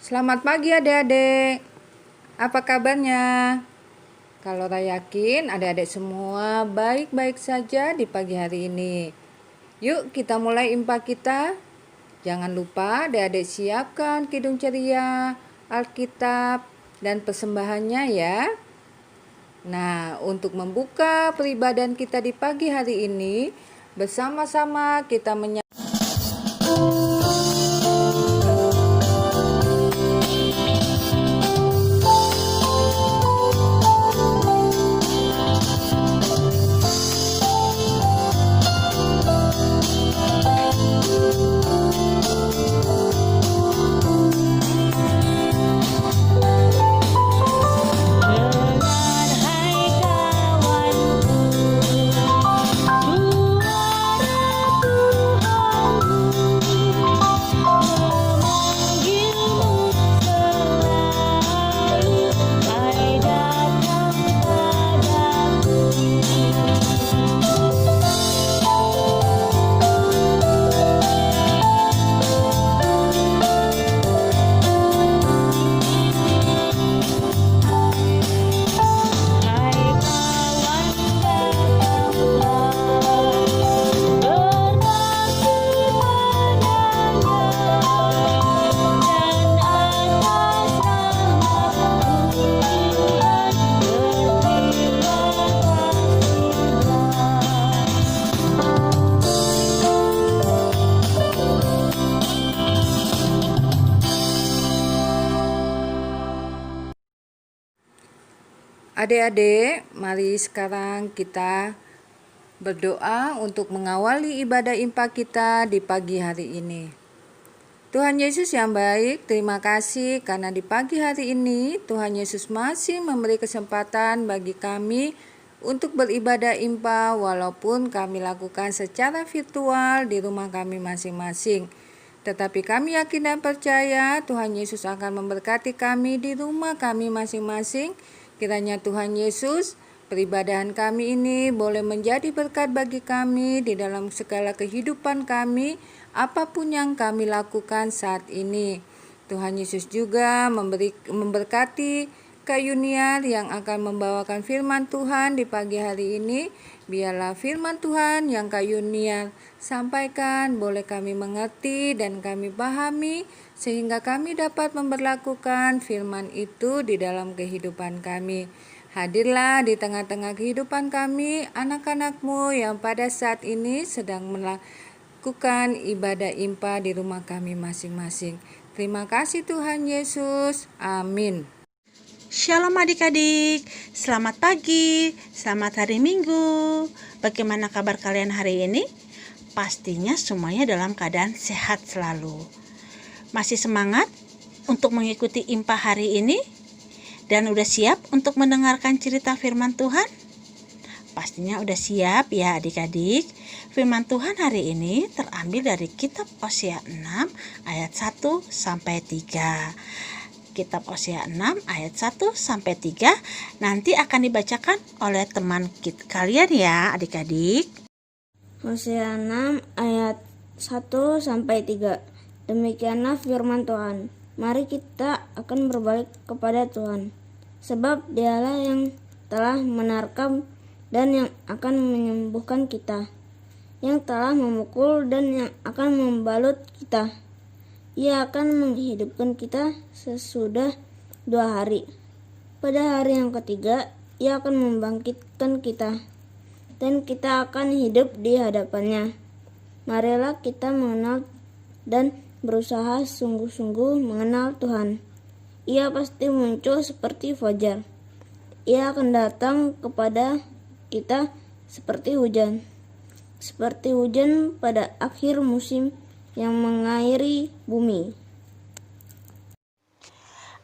Selamat pagi adik-adik. Apa kabarnya? Kalau Raya yakin adik-adik semua baik-baik saja di pagi hari ini. Yuk kita mulai impa kita. Jangan lupa adik-adik siapkan kidung ceria, Alkitab, dan persembahannya ya. Nah, untuk membuka peribadahan kita di pagi hari ini, bersama-sama kita Adik-adik, mari sekarang kita berdoa untuk mengawali ibadah impa kita di pagi hari ini. Tuhan Yesus yang baik, terima kasih karena di pagi hari ini Tuhan Yesus masih memberi kesempatan bagi kami untuk beribadah impa walaupun kami lakukan secara virtual di rumah kami masing-masing. Tetapi kami yakin dan percaya Tuhan Yesus akan memberkati kami di rumah kami masing-masing. Kiranya Tuhan Yesus, peribadahan kami ini boleh menjadi berkat bagi kami di dalam segala kehidupan kami, apapun yang kami lakukan saat ini. Tuhan Yesus juga memberkati Kak Yuniar yang akan membawakan firman Tuhan di pagi hari ini. Biarlah firman Tuhan yang Kak Yuniar sampaikan boleh kami mengerti dan kami pahami, sehingga kami dapat memperlakukan firman itu di dalam kehidupan kami. Hadirlah di tengah-tengah kehidupan kami, anak-anak-Mu yang pada saat ini sedang melakukan ibadah impa di rumah kami masing-masing. Terima kasih Tuhan Yesus. Amin. Shalom adik-adik, selamat pagi, selamat hari Minggu. Bagaimana kabar kalian hari ini? Pastinya semuanya dalam keadaan sehat selalu. Masih semangat untuk mengikuti impa hari ini? Dan udah siap untuk mendengarkan cerita firman Tuhan? Pastinya udah siap ya adik-adik. Firman Tuhan hari ini terambil dari kitab Hosea 6 ayat 1 sampai 3. Kitab Hosea 6 ayat 1 sampai 3 nanti akan dibacakan oleh teman kalian ya adik-adik. Hosea 6 ayat 1 sampai 3. Demikianlah firman Tuhan. Mari kita akan berbalik kepada Tuhan, sebab Dialah yang telah menarkam dan yang akan menyembuhkan kita, yang telah memukul dan yang akan membalut kita. Ia akan menghidupkan kita sesudah 2 hari. Pada hari yang ketiga, Ia akan membangkitkan kita, dan kita akan hidup di hadapannya. Marilah kita mengenal dan berusaha sungguh-sungguh mengenal Tuhan. Ia pasti muncul seperti fajar. Ia akan datang kepada kita seperti hujan pada akhir musim yang mengairi bumi.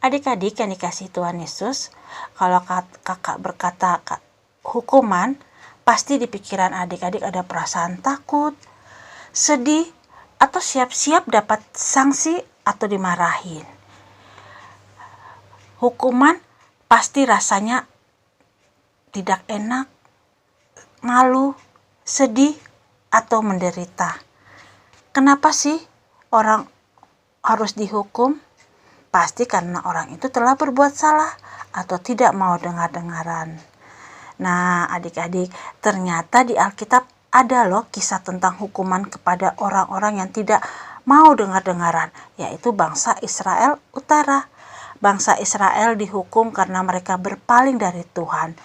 Adik-adik yang dikasih Tuhan Yesus, kalau kakak berkata hukuman, pasti di pikiran adik-adik ada perasaan takut, sedih, atau siap-siap dapat sanksi atau dimarahin. Hukuman pasti rasanya tidak enak, malu, sedih, atau menderita. Kenapa sih orang harus dihukum? Pasti karena orang itu telah berbuat salah atau tidak mau dengar-dengaran. Nah, adik-adik, ternyata di Alkitab ada loh kisah tentang hukuman kepada orang-orang yang tidak mau dengar-dengaran, yaitu bangsa Israel Utara. Bangsa Israel dihukum karena mereka berpaling dari Tuhan.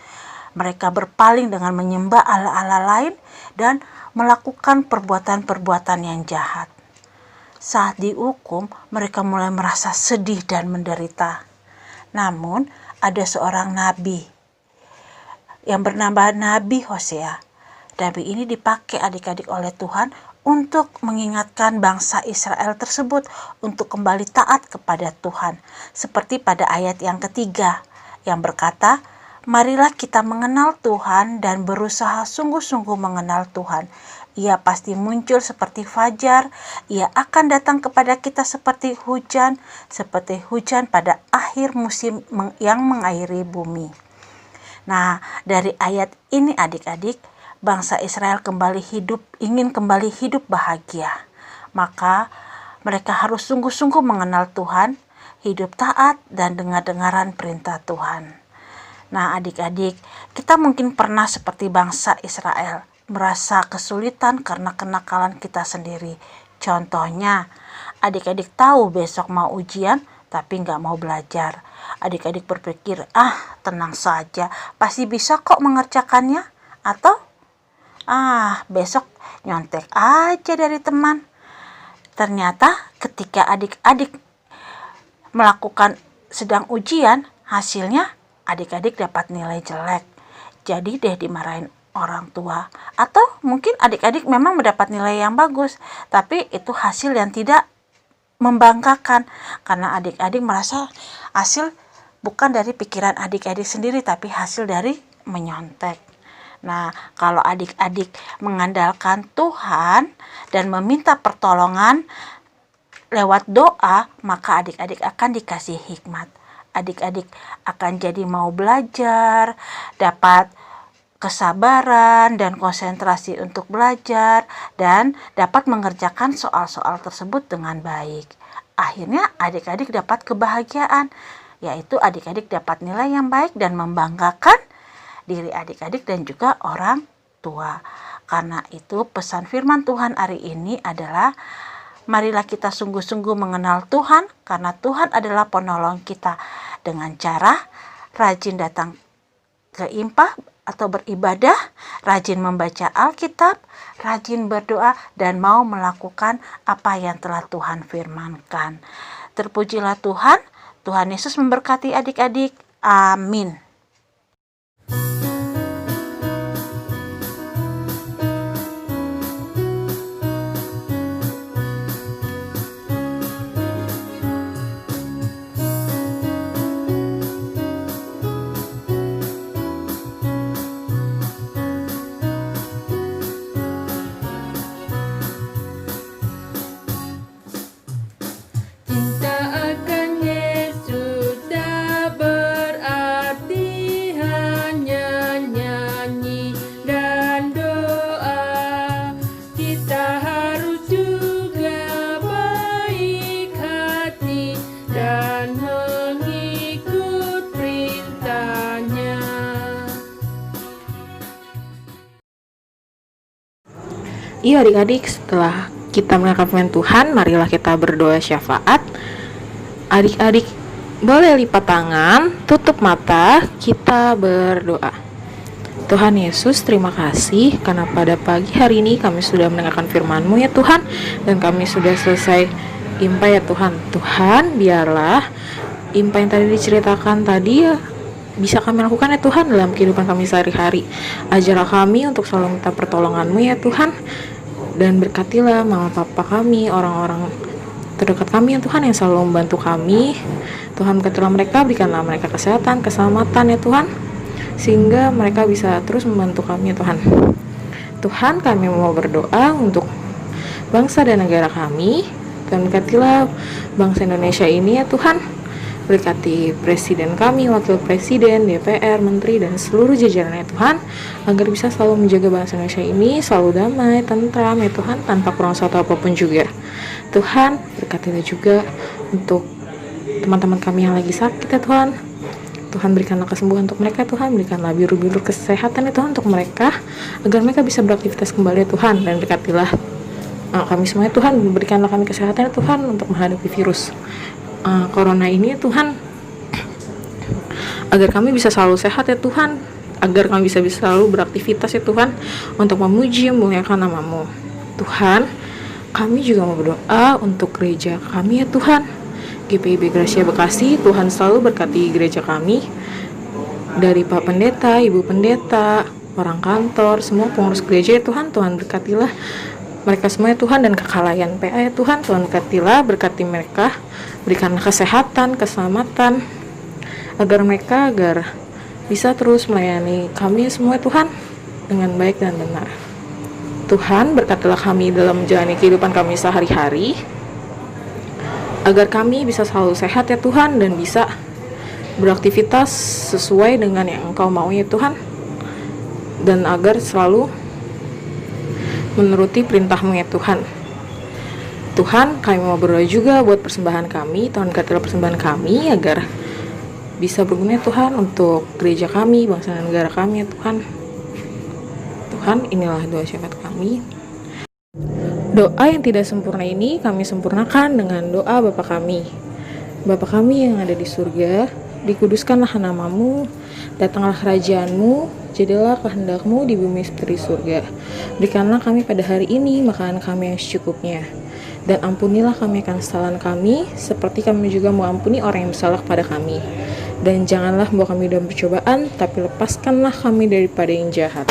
Mereka berpaling dengan menyembah allah-allah lain dan melakukan perbuatan-perbuatan yang jahat. Saat dihukum, mereka mulai merasa sedih dan menderita. Namun, ada seorang nabi yang bernama Nabi Hosea. Nabi ini dipakai adik-adik oleh Tuhan untuk mengingatkan bangsa Israel tersebut untuk kembali taat kepada Tuhan. Seperti pada ayat yang ketiga yang berkata, "Marilah kita mengenal Tuhan dan berusaha sungguh-sungguh mengenal Tuhan. Ia pasti muncul seperti fajar, ia akan datang kepada kita seperti hujan pada akhir musim yang mengairi bumi." Nah, dari ayat ini adik-adik, bangsa Israel ingin kembali hidup bahagia. Maka mereka harus sungguh-sungguh mengenal Tuhan, hidup taat dan dengar-dengaran perintah Tuhan. Nah, adik-adik, kita mungkin pernah seperti bangsa Israel, merasa kesulitan karena kenakalan kita sendiri. Contohnya, adik-adik tahu besok mau ujian tapi nggak mau belajar. Adik-adik berpikir, tenang saja, pasti bisa kok mengerjakannya. Atau, besok nyontek aja dari teman. Ternyata ketika adik-adik melakukan sedang ujian, hasilnya adik-adik dapat nilai jelek. Jadi deh dimarahin orang tua. Atau mungkin adik-adik memang mendapat nilai yang bagus, tapi itu hasil yang tidak membanggakan karena adik-adik merasa hasil bukan dari pikiran adik-adik sendiri, tapi hasil dari menyontek. Nah, kalau adik-adik mengandalkan Tuhan dan meminta pertolongan lewat doa, maka adik-adik akan dikasih hikmat. Adik-adik akan jadi mau belajar, dapat kesabaran dan konsentrasi untuk belajar, dan dapat mengerjakan soal-soal tersebut dengan baik. Akhirnya adik-adik dapat kebahagiaan, yaitu adik-adik dapat nilai yang baik dan membanggakan diri adik-adik dan juga orang tua. Karena itu pesan firman Tuhan hari ini adalah, marilah kita sungguh-sungguh mengenal Tuhan, karena Tuhan adalah penolong kita, dengan cara rajin datang ke Impah atau beribadah, rajin membaca Alkitab, rajin berdoa, dan mau melakukan apa yang telah Tuhan firmankan. Terpujilah Tuhan. Tuhan Yesus memberkati adik-adik. Amin. Iya adik-adik, setelah kita mendengarkan firman Tuhan, marilah kita berdoa syafaat. Adik-adik boleh lipat tangan, tutup mata, kita berdoa. Tuhan Yesus, terima kasih karena pada pagi hari ini kami sudah mendengarkan firman-Mu ya Tuhan, dan kami sudah selesai Impah ya Tuhan. Tuhan, biarlah Impah yang tadi diceritakan tadi ya bisa kami lakukan ya Tuhan dalam kehidupan kami sehari-hari. Ajarlah kami untuk selalu minta pertolongan-Mu ya Tuhan, dan berkatilah mama papa kami, orang-orang terdekat kami ya Tuhan yang selalu membantu kami. Tuhan, berkatilah mereka, berikanlah mereka kesehatan, keselamatan ya Tuhan, sehingga mereka bisa terus membantu kami ya Tuhan. Tuhan, kami mau berdoa untuk bangsa dan negara kami. Tuhan, berkatilah bangsa Indonesia ini ya Tuhan. Berkati presiden kami, wakil presiden, DPR, menteri, dan seluruh jajarannya Tuhan, agar bisa selalu menjaga bangsa Indonesia ini selalu damai, tentram ya Tuhan, tanpa kurang satu apapun juga. Tuhan, berkatilah juga untuk teman-teman kami yang lagi sakit ya Tuhan. Tuhan berikanlah kesembuhan untuk mereka Tuhan, berikanlah biru-biru kesehatan ya Tuhan untuk mereka, agar mereka bisa beraktivitas kembali ya Tuhan, dan berkatilah kami semuanya Tuhan, berikanlah kami kesehatan ya Tuhan untuk menghadapi virus corona ini ya Tuhan, agar kami bisa selalu sehat ya Tuhan, agar kami bisa selalu beraktivitas ya Tuhan, untuk memuji memuliakan nama-Mu Tuhan. Kami juga mau berdoa untuk gereja kami ya Tuhan, GPIB Gracia Bekasi. Tuhan selalu berkati gereja kami, dari Pak Pendeta, Ibu Pendeta, orang kantor, semua pengurus gereja ya Tuhan. Tuhan berkatilah mereka semua ya Tuhan, dan kekalayan PA ya Tuhan. Tuhan berkatilah, berkati mereka, berikanlah kesehatan, keselamatan, agar mereka bisa terus melayani kami semua ya Tuhan dengan baik dan benar. Tuhan berkatilah kami dalam menjalani kehidupan kami sehari-hari, agar kami bisa selalu sehat ya Tuhan, dan bisa beraktivitas sesuai dengan yang Engkau mau ya Tuhan, dan agar selalu menuruti perintah-Mu ya Tuhan. Tuhan, kami mau berdoa juga buat persembahan kami. Tuhan berkatilah persembahan kami agar bisa berguna ya Tuhan untuk gereja kami, bangsa dan negara kami ya Tuhan. Tuhan, inilah doa syafaat kami. Doa yang tidak sempurna ini kami sempurnakan dengan doa Bapa kami. Bapa kami yang ada di surga, dikuduskanlah nama-Mu, datanglah kerajaan-Mu, jadilah kehendak-Mu di bumi seperti di surga. Berikanlah kami pada hari ini makanan kami yang secukupnya, dan ampunilah kami akan kesalahan kami, seperti kami juga mengampuni orang yang bersalah kepada kami. Dan janganlah membawa kami dalam percobaan, tapi lepaskanlah kami daripada yang jahat.